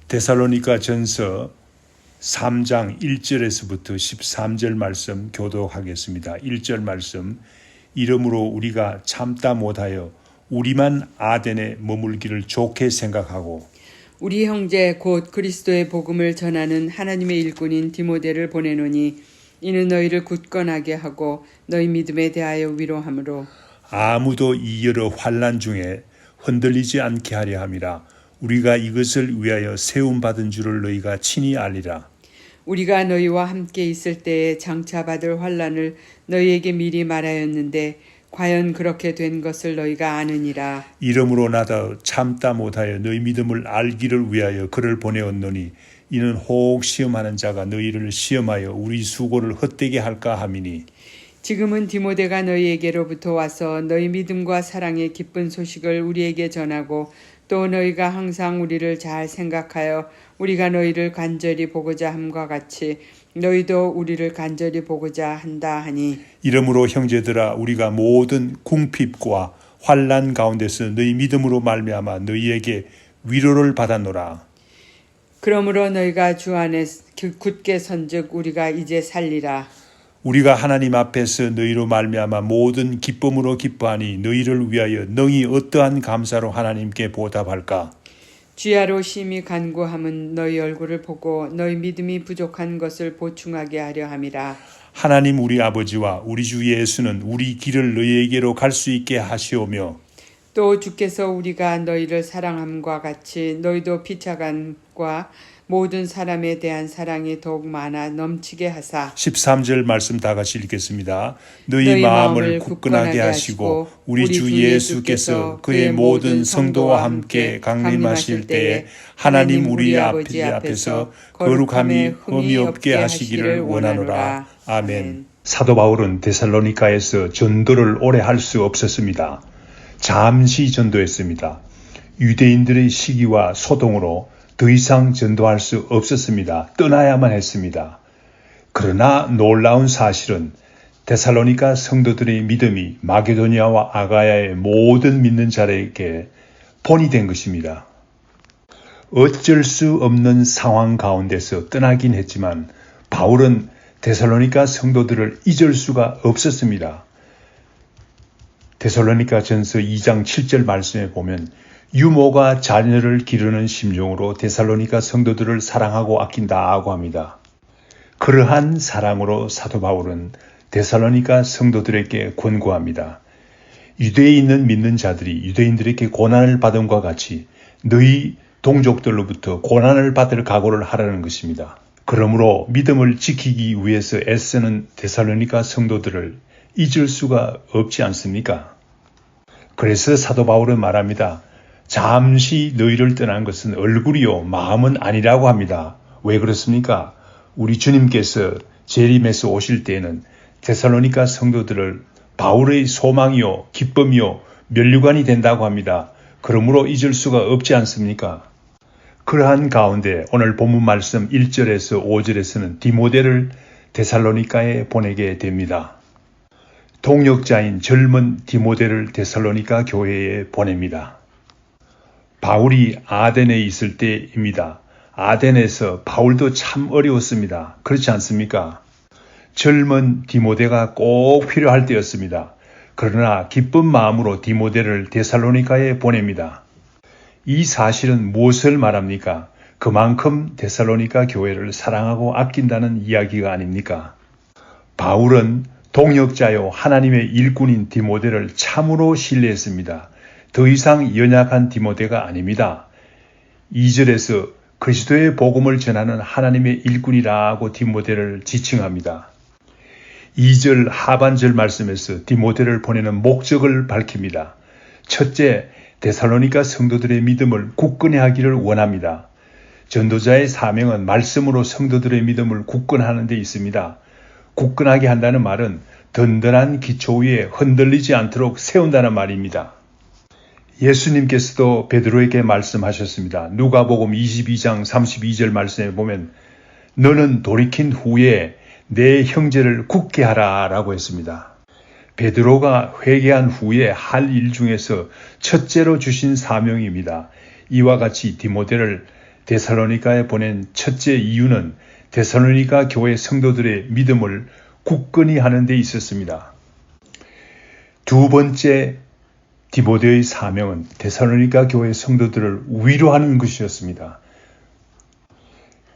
데살로니가 전서 3장 1절에서부터 13절 말씀 교독하겠습니다. 1절 말씀, 이러므로 우리가 참다 못하여 우리만 아덴에 머물기를 좋게 생각하고 우리 형제 곧 그리스도의 복음을 전하는 하나님의 일꾼인 디모데를 보내노니 이는 너희를 굳건하게 하고 너희 믿음에 대하여 위로함으로 아무도 이 여러 환난 중에 흔들리지 않게 하려 함이라. 우리가 이것을 위하여 세움받은 줄을 너희가 친히 알리라. 우리가 너희와 함께 있을 때에 장차 받을 환난을 너희에게 미리 말하였는데 과연 그렇게 된 것을 너희가 아느니라. 이러므로 나도 참다 못하여 너희 믿음을 알기를 위하여 그를 보내었노니 이는 혹 시험하는 자가 너희를 시험하여 우리 수고를 헛되게 할까 함이니 지금은 디모데가 너희에게로부터 와서 너희 믿음과 사랑의 기쁜 소식을 우리에게 전하고 또 너희가 항상 우리를 잘 생각하여 우리가 너희를 간절히 보고자 함과 같이 너희도 우리를 간절히 보고자 한다 하니 이러므로 형제들아 우리가 모든 궁핍과 환난 가운데서 너희 믿음으로 말미암아 너희에게 위로를 받았노라. 그러므로 너희가 주 안에 굳게 선즉 우리가 이제 살리라. 우리가 하나님 앞에서 너희로 말미암아 모든 기쁨으로 기뻐하니 너희를 위하여 능히 어떠한 감사로 하나님께 보답할까? 주야로 심히 간구함은 너희 얼굴을 보고 너희 믿음이 부족한 것을 보충하게 하려 함이라. 하나님 우리 아버지와 우리 주 예수는 우리 길을 너희에게로 갈 수 있게 하시오며 또 주께서 우리가 너희를 사랑함과 같이 너희도 피차간과 모든 사람에 대한 사랑이 더욱 많아 넘치게 하사 13절 말씀 다 같이 읽겠습니다. 너희 마음을 굳건하게 하시고 우리 주 예수께서 그의 모든 성도와 함께 강림하실 때에 하나님 우리 아버지 앞에서 거룩함이 흠이 없게 하시기를 원하노라. 아멘. 사도 바울은 데살로니가에서 전도를 오래 할 수 없었습니다. 잠시 전도했습니다. 유대인들의 시기와 소동으로 더 이상 전도할 수 없었습니다. 떠나야만 했습니다. 그러나 놀라운 사실은 데살로니가 성도들의 믿음이 마게도니아와 아가야의 모든 믿는 자들에게 본이 된 것입니다. 어쩔 수 없는 상황 가운데서 떠나긴 했지만 바울은 데살로니가 성도들을 잊을 수가 없었습니다. 데살로니가 전서 2장 7절 말씀에 보면 유모가 자녀를 기르는 심정으로 데살로니가 성도들을 사랑하고 아낀다고 합니다. 그러한 사랑으로 사도 바울은 데살로니가 성도들에게 권고합니다. 유대에 있는 믿는 자들이 유대인들에게 고난을 받음과 같이 너희 동족들로부터 고난을 받을 각오를 하라는 것입니다. 그러므로 믿음을 지키기 위해서 애쓰는 데살로니가 성도들을 잊을 수가 없지 않습니까? 그래서 사도 바울은 말합니다. 잠시 너희를 떠난 것은 얼굴이요 마음은 아니라고 합니다. 왜 그렇습니까? 우리 주님께서 재림에서 오실 때에는 데살로니가 성도들을 바울의 소망이요 기쁨이요 면류관이 된다고 합니다. 그러므로 잊을 수가 없지 않습니까? 그러한 가운데 오늘 본문 말씀 1절에서 5절에서는 디모데를 데살로니가에 보내게 됩니다. 동역자인 젊은 디모데를 데살로니가 교회에 보냅니다. 바울이 아덴에 있을 때입니다. 아덴에서 바울도 참 어려웠습니다. 그렇지 않습니까? 젊은 디모데가 꼭 필요할 때였습니다. 그러나 기쁜 마음으로 디모데를 데살로니가에 보냅니다. 이 사실은 무엇을 말합니까? 그만큼 데살로니가 교회를 사랑하고 아낀다는 이야기가 아닙니까? 바울은 동역자요 하나님의 일꾼인 디모데를 참으로 신뢰했습니다. 더 이상 연약한 디모데가 아닙니다. 2절에서 그리스도의 복음을 전하는 하나님의 일꾼이라고 디모데를 지칭합니다. 2절 하반절 말씀에서 디모데를 보내는 목적을 밝힙니다. 첫째, 데살로니가 성도들의 믿음을 굳건히 하기를 원합니다. 전도자의 사명은 말씀으로 성도들의 믿음을 굳건하는 데 있습니다. 굳건하게 한다는 말은 든든한 기초 위에 흔들리지 않도록 세운다는 말입니다. 예수님께서도 베드로에게 말씀하셨습니다. 누가복음 22장 32절 말씀에 보면 너는 돌이킨 후에 내 형제를 굳게 하라 라고 했습니다. 베드로가 회개한 후에 할 일 중에서 첫째로 주신 사명입니다. 이와 같이 디모데를 데살로니가에 보낸 첫째 이유는 데살로니가 교회 성도들의 믿음을 굳건히 하는 데 있었습니다. 두 번째 디모데의 사명은 데살로니가 교회 성도들을 위로하는 것이었습니다.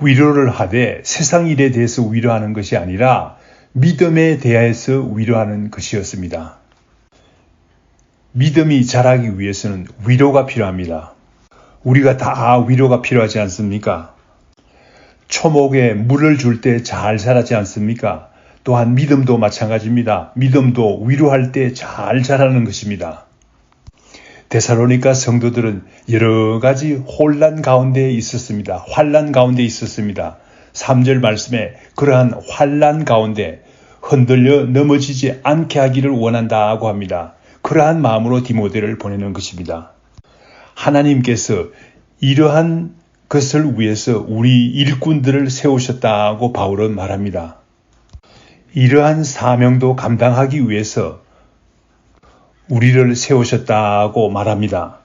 위로를 하되 세상 일에 대해서 위로하는 것이 아니라 믿음에 대해서 위로하는 것이었습니다. 믿음이 자라기 위해서는 위로가 필요합니다. 우리가 다 위로가 필요하지 않습니까? 초목에 물을 줄 때 잘 자라지 않습니까? 또한 믿음도 마찬가지입니다. 믿음도 위로할 때 잘 자라는 것입니다. 데살로니가 성도들은 여러 가지 혼란 가운데 있었습니다. 환란 가운데 있었습니다. 3절 말씀에 그러한 환란 가운데 흔들려 넘어지지 않게 하기를 원한다고 합니다. 그러한 마음으로 디모데를 보내는 것입니다. 하나님께서 이러한 것을 위해서 우리 일꾼들을 세우셨다고 바울은 말합니다. 이러한 사명도 감당하기 위해서 우리를 세우셨다고 말합니다.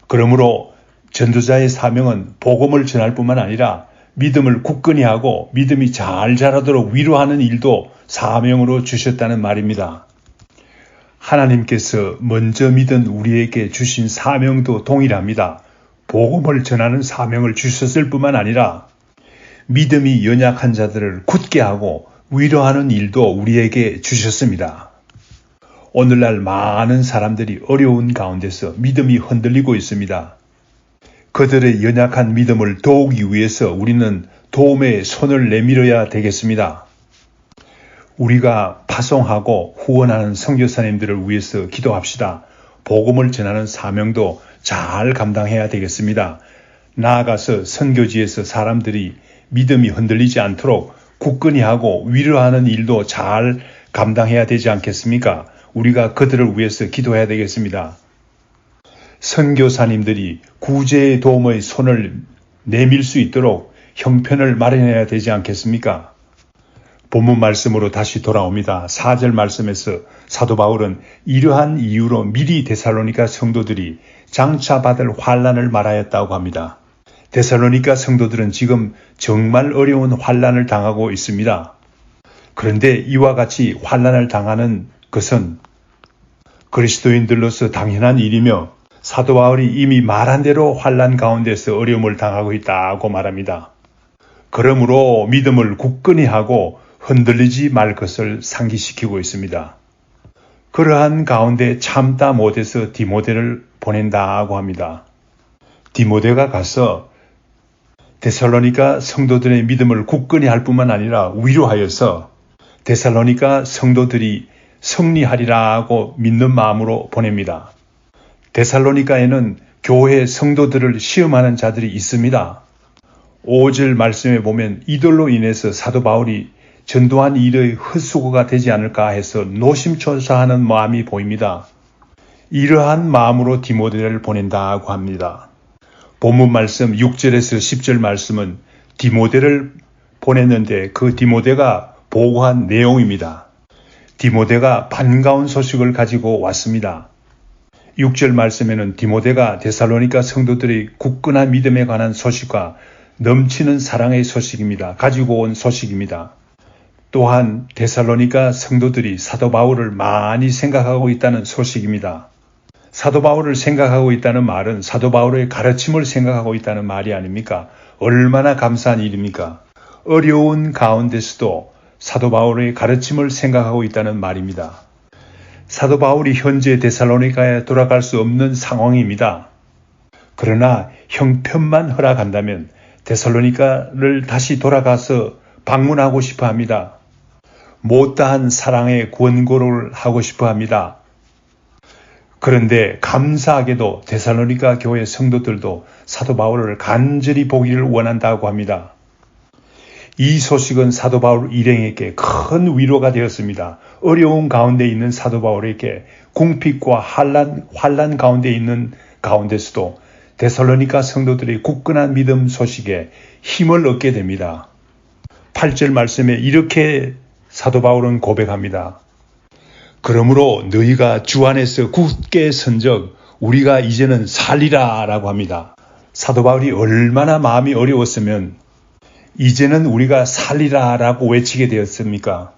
그러므로 전도자의 사명은 복음을 전할 뿐만 아니라 믿음을 굳건히 하고 믿음이 잘 자라도록 위로하는 일도 사명으로 주셨다는 말입니다. 하나님께서 먼저 믿은 우리에게 주신 사명도 동일합니다. 복음을 전하는 사명을 주셨을 뿐만 아니라 믿음이 연약한 자들을 굳게 하고 위로하는 일도 우리에게 주셨습니다. 오늘날 많은 사람들이 어려운 가운데서 믿음이 흔들리고 있습니다. 그들의 연약한 믿음을 도우기 위해서 우리는 도움의 손을 내밀어야 되겠습니다. 우리가 파송하고 후원하는 선교사님들을 위해서 기도합시다. 복음을 전하는 사명도 잘 감당해야 되겠습니다. 나아가서 선교지에서 사람들이 믿음이 흔들리지 않도록 굳건히 하고 위로하는 일도 잘 감당해야 되지 않겠습니까? 우리가 그들을 위해서 기도해야 되겠습니다. 선교사님들이 구제의 도움의 손을 내밀 수 있도록 형편을 마련해야 되지 않겠습니까? 본문 말씀으로 다시 돌아옵니다. 4절 말씀에서 사도 바울은 이러한 이유로 미리 데살로니가 성도들이 장차 받을 환난을 말하였다고 합니다. 데살로니가 성도들은 지금 정말 어려운 환난을 당하고 있습니다. 그런데 이와 같이 환난을 당하는 것은 그리스도인들로서 당연한 일이며 사도 바울이 이미 말한 대로 환난 가운데서 어려움을 당하고 있다고 말합니다. 그러므로 믿음을 굳건히 하고 흔들리지 말 것을 상기시키고 있습니다. 그러한 가운데 참다 못해서 디모데를 보낸다고 합니다. 디모데가 가서 데살로니가 성도들의 믿음을 굳건히 할 뿐만 아니라 위로하여서 데살로니가 성도들이 승리하리라고 믿는 마음으로 보냅니다. 데살로니가에는 교회 성도들을 시험하는 자들이 있습니다. 5절 말씀에 보면 이들로 인해서 사도 바울이 전도한 일의 헛수고가 되지 않을까 해서 노심초사하는 마음이 보입니다. 이러한 마음으로 디모데를 보낸다고 합니다. 본문 말씀 6절에서 10절 말씀은 디모데를 보냈는데 그 디모데가 보고한 내용입니다. 디모데가 반가운 소식을 가지고 왔습니다. 6절 말씀에는 디모데가 데살로니가 성도들의 굳건한 믿음에 관한 소식과 넘치는 사랑의 소식입니다. 가지고 온 소식입니다. 또한 데살로니가 성도들이 사도 바울을 많이 생각하고 있다는 소식입니다. 사도 바울을 생각하고 있다는 말은 사도 바울의 가르침을 생각하고 있다는 말이 아닙니까? 얼마나 감사한 일입니까? 어려운 가운데서도 사도 바울의 가르침을 생각하고 있다는 말입니다. 사도 바울이 현재 데살로니가에 돌아갈 수 없는 상황입니다. 그러나 형편만 허락한다면 데살로니가를 다시 돌아가서 방문하고 싶어 합니다. 못다한 사랑의 권고를 하고 싶어 합니다. 그런데 감사하게도 데살로니가 교회 성도들도 사도 바울을 간절히 보기를 원한다고 합니다. 이 소식은 사도 바울 일행에게 큰 위로가 되었습니다. 어려운 가운데 있는 사도 바울에게 궁핍과 환난 가운데 있는 가운데서도 데살로니가 성도들의 굳건한 믿음 소식에 힘을 얻게 됩니다. 8절 말씀에 이렇게 사도 바울은 고백합니다. 그러므로 너희가 주 안에서 굳게 선적 우리가 이제는 살리라 라고 합니다. 사도 바울이 얼마나 마음이 어려웠으면 이제는 우리가 살리라 라고 외치게 되었습니까?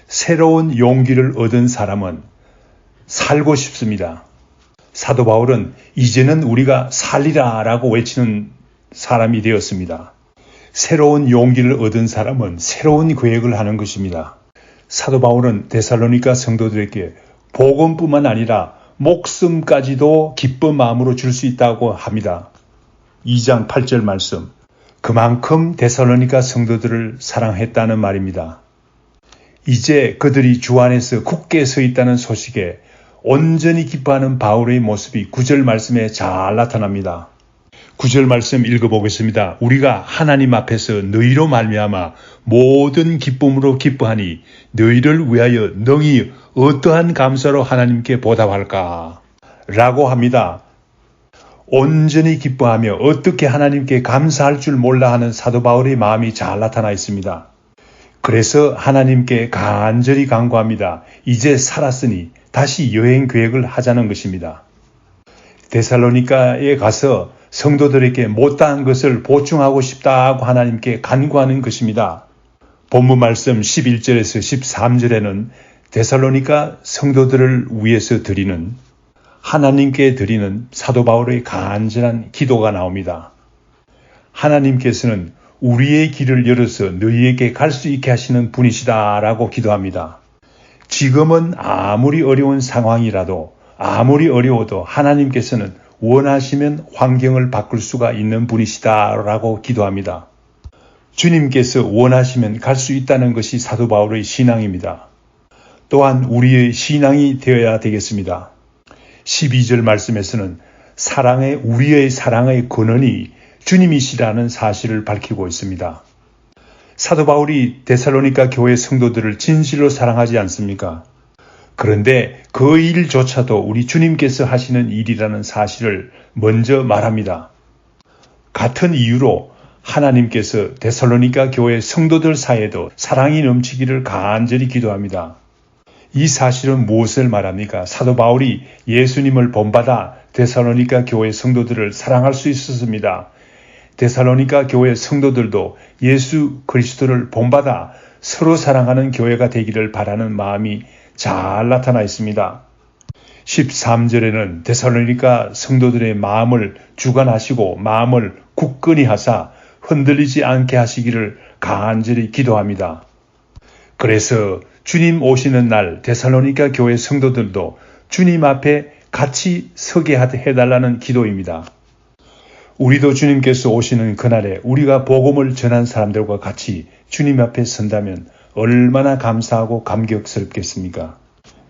새로운 용기를 얻은 사람은 살고 싶습니다. 사도 바울은 이제는 우리가 살리라 라고 외치는 사람이 되었습니다. 새로운 용기를 얻은 사람은 새로운 계획을 하는 것입니다. 사도 바울은 데살로니가 성도들에게 복음뿐만 아니라 목숨까지도 기쁜 마음으로 줄 수 있다고 합니다. 2장 8절 말씀. 그만큼 데살로니가 성도들을 사랑했다는 말입니다. 이제 그들이 주 안에서 굳게 서 있다는 소식에 온전히 기뻐하는 바울의 모습이 9절 말씀에 잘 나타납니다. 9절 말씀 읽어보겠습니다. 우리가 하나님 앞에서 너희로 말미암아 모든 기쁨으로 기뻐하니 너희를 위하여 능히 어떠한 감사로 하나님께 보답할까? 라고 합니다. 온전히 기뻐하며 어떻게 하나님께 감사할 줄 몰라 하는 사도 바울의 마음이 잘 나타나 있습니다. 그래서 하나님께 간절히 간구합니다. 이제 살았으니 다시 여행 계획을 하자는 것입니다. 데살로니가에 가서 성도들에게 못다한 것을 보충하고 싶다고 하나님께 간구하는 것입니다. 본문 말씀 11절에서 13절에는 데살로니가 성도들을 위해서 드리는 하나님께 드리는 사도 바울의 간절한 기도가 나옵니다. 하나님께서는 우리의 길을 열어서 너희에게 갈 수 있게 하시는 분이시다라고 기도합니다. 지금은 아무리 어려운 상황이라도 아무리 어려워도 하나님께서는 원하시면 환경을 바꿀 수가 있는 분이시다라고 기도합니다. 주님께서 원하시면 갈 수 있다는 것이 사도 바울의 신앙입니다. 또한 우리의 신앙이 되어야 되겠습니다. 12절 말씀에서는 우리의 사랑의 근원이 주님이시라는 사실을 밝히고 있습니다. 사도 바울이 데살로니가 교회 성도들을 진실로 사랑하지 않습니까? 그런데 그 일조차도 우리 주님께서 하시는 일이라는 사실을 먼저 말합니다. 같은 이유로 하나님께서 데살로니가 교회 성도들 사이에도 사랑이 넘치기를 간절히 기도합니다. 이 사실은 무엇을 말합니까? 사도 바울이 예수님을 본받아 데살로니가 교회 성도들을 사랑할 수 있었습니다. 데살로니가 교회 성도들도 예수 그리스도를 본받아 서로 사랑하는 교회가 되기를 바라는 마음이 잘 나타나 있습니다. 13절에는 데살로니가 성도들의 마음을 주관하시고 마음을 굳건히 하사 흔들리지 않게 하시기를 간절히 기도합니다. 그래서 주님 오시는 날 데살로니가 교회 성도들도 주님 앞에 같이 서게 해달라는 기도입니다. 우리도 주님께서 오시는 그날에 우리가 복음을 전한 사람들과 같이 주님 앞에 선다면 얼마나 감사하고 감격스럽겠습니까?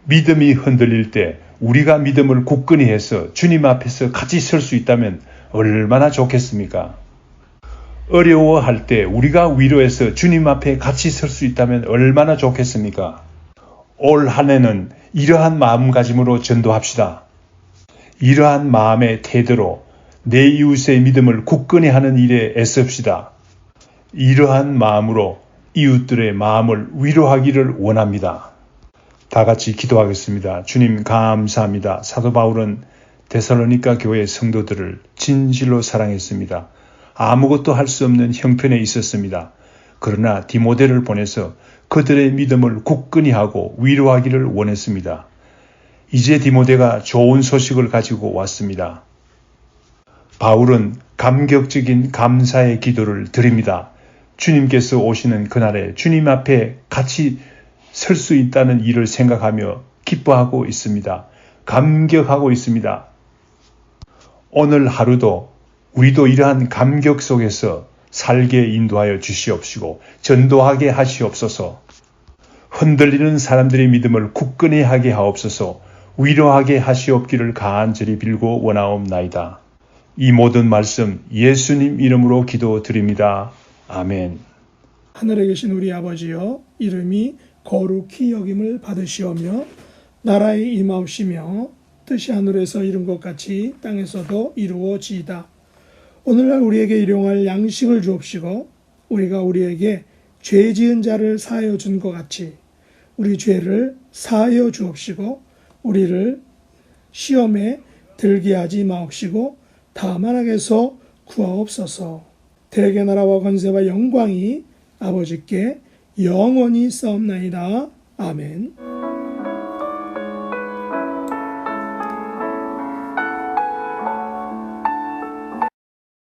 믿음이 흔들릴 때 우리가 믿음을 굳건히 해서 주님 앞에서 같이 설 수 있다면 얼마나 좋겠습니까? 어려워할 때 우리가 위로해서 주님 앞에 같이 설 수 있다면 얼마나 좋겠습니까? 올 한 해는 이러한 마음가짐으로 전도합시다. 이러한 마음의 태도로 내 이웃의 믿음을 굳건히 하는 일에 애씁시다. 이러한 마음으로 이웃들의 마음을 위로하기를 원합니다. 다 같이 기도하겠습니다. 주님 감사합니다. 사도 바울은 데살로니가 교회 성도들을 진실로 사랑했습니다. 아무것도 할 수 없는 형편에 있었습니다. 그러나 디모데를 보내서 그들의 믿음을 굳건히 하고 위로하기를 원했습니다. 이제 디모데가 좋은 소식을 가지고 왔습니다. 바울은 감격적인 감사의 기도를 드립니다. 주님께서 오시는 그날에 주님 앞에 같이 설 수 있다는 일을 생각하며 기뻐하고 있습니다. 감격하고 있습니다. 오늘 하루도 우리도 이러한 감격 속에서 살게 인도하여 주시옵시고 전도하게 하시옵소서. 흔들리는 사람들의 믿음을 굳건히 하게 하옵소서. 위로하게 하시옵기를 간절히 빌고 원하옵나이다. 이 모든 말씀 예수님 이름으로 기도드립니다. 아멘. 하늘에 계신 우리 아버지여, 이름이 거룩히 여김을 받으시오며 나라의 임하옵시며 뜻이 하늘에서 이룬 것 같이 땅에서도 이루어지이다. 오늘날 우리에게 일용할 양식을 주옵시고 우리가 우리에게 죄 지은 자를 사하여 준 것 같이 우리 죄를 사하여 주옵시고 우리를 시험에 들게 하지 마옵시고 다만 악에서 구하옵소서. 대개 나라와 권세와 영광이 아버지께 영원히 싸움나이다. 아멘.